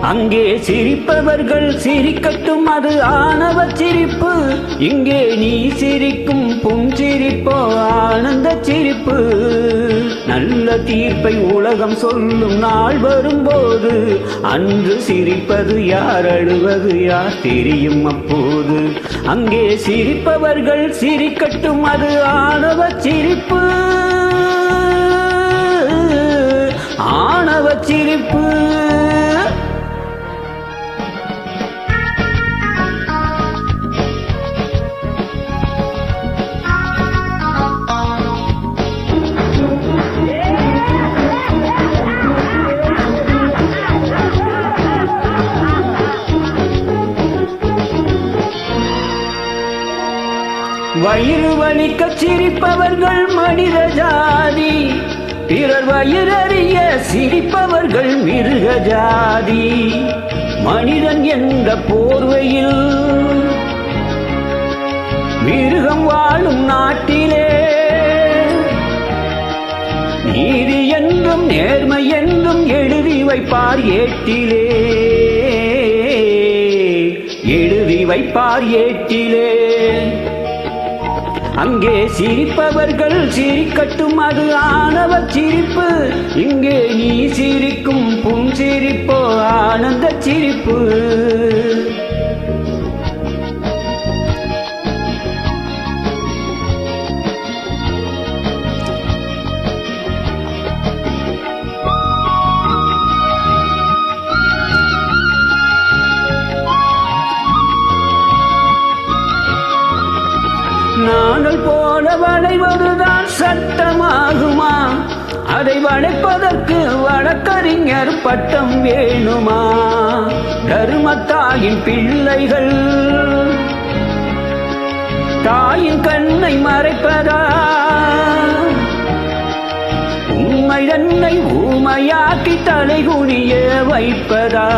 அங்கே சிரிப்பவர்கள் சிரிக்கட்டும், அது ஆணவ சிரிப்பு. இங்கே நீ சிரிக்கும் புஞ்சிரிப்போ ஆனந்த சிரிப்பு. நல்ல தீர்ப்பை உலகம் சொல்லும் நாள் வரும்போது, அன்று சிரிப்பது யார், அழுவது யார் தெரியும் அப்போது. அங்கே சிரிப்பவர்கள் சிரிக்கட்டும், அது ஆணவ சிரிப்பு, ஆணவ சிரிப்பு. வயிறு வலிக்க சிரிப்பவர்கள் மனித ஜாதி, பிறர் வயிறறிய சிரிப்பவர்கள் மிருக ஜாதி. மனிதன் என்ற போர்வையில் மிருகம் வாழும் நாட்டிலே, நீதி என்றும் நேர்மை என்றும் எழுதி வைப்பார் ஏட்டிலே, எழுதி வைப்பார் ஏட்டிலே. அங்கே சிரிப்பவர்கள் சிரிக்கட்டும், அது ஆணவ சிரிப்பு. இங்கே நீ சிரிக்கும் புஞ்சிரிப்போ ஆனந்த சிரிப்பு. நாங்கள் போல வளைவதுதான் சட்டமாகுமா? அதை வளைப்பதற்கு வழக்கறிஞர் பட்டம் வேணுமா? தருமத்தாயின் பிள்ளைகள் தாயின் கண்ணை மறைப்பதா? உண்மை தன்னை ஊமையாக்கி தலைகுனிய வைப்பதா?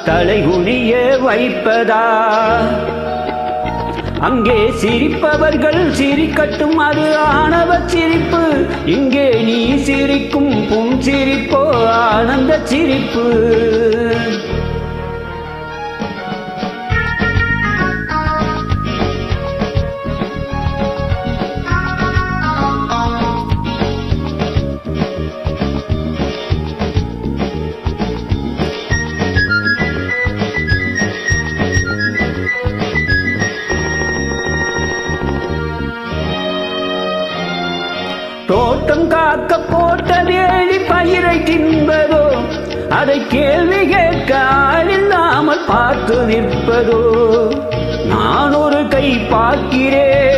தலைகுனிய வைப்பதா? அங்கே சிரிப்பவர்கள் சிரிக்கட்டும், அது ஆணவ சிரிப்பு. இங்கே நீ சிரிக்கும் புஞ்சிரிப்போ ஆனந்த சிரிப்பு. தோட்டம் காக்க போட்ட வேலி பயிரை தின்பதோ? அதை கேள்வி கேட்க ஆளில்லாமல் பார்த்து நிற்பதோ? நான் ஒரு கை பார்க்கிறேன்,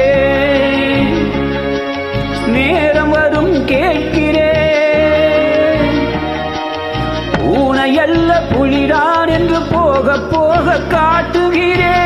நேரம் வரும் கேட்கிறேன். பூனை அல்ல புலிதான் என்று போக போக காட்டுகிறேன்.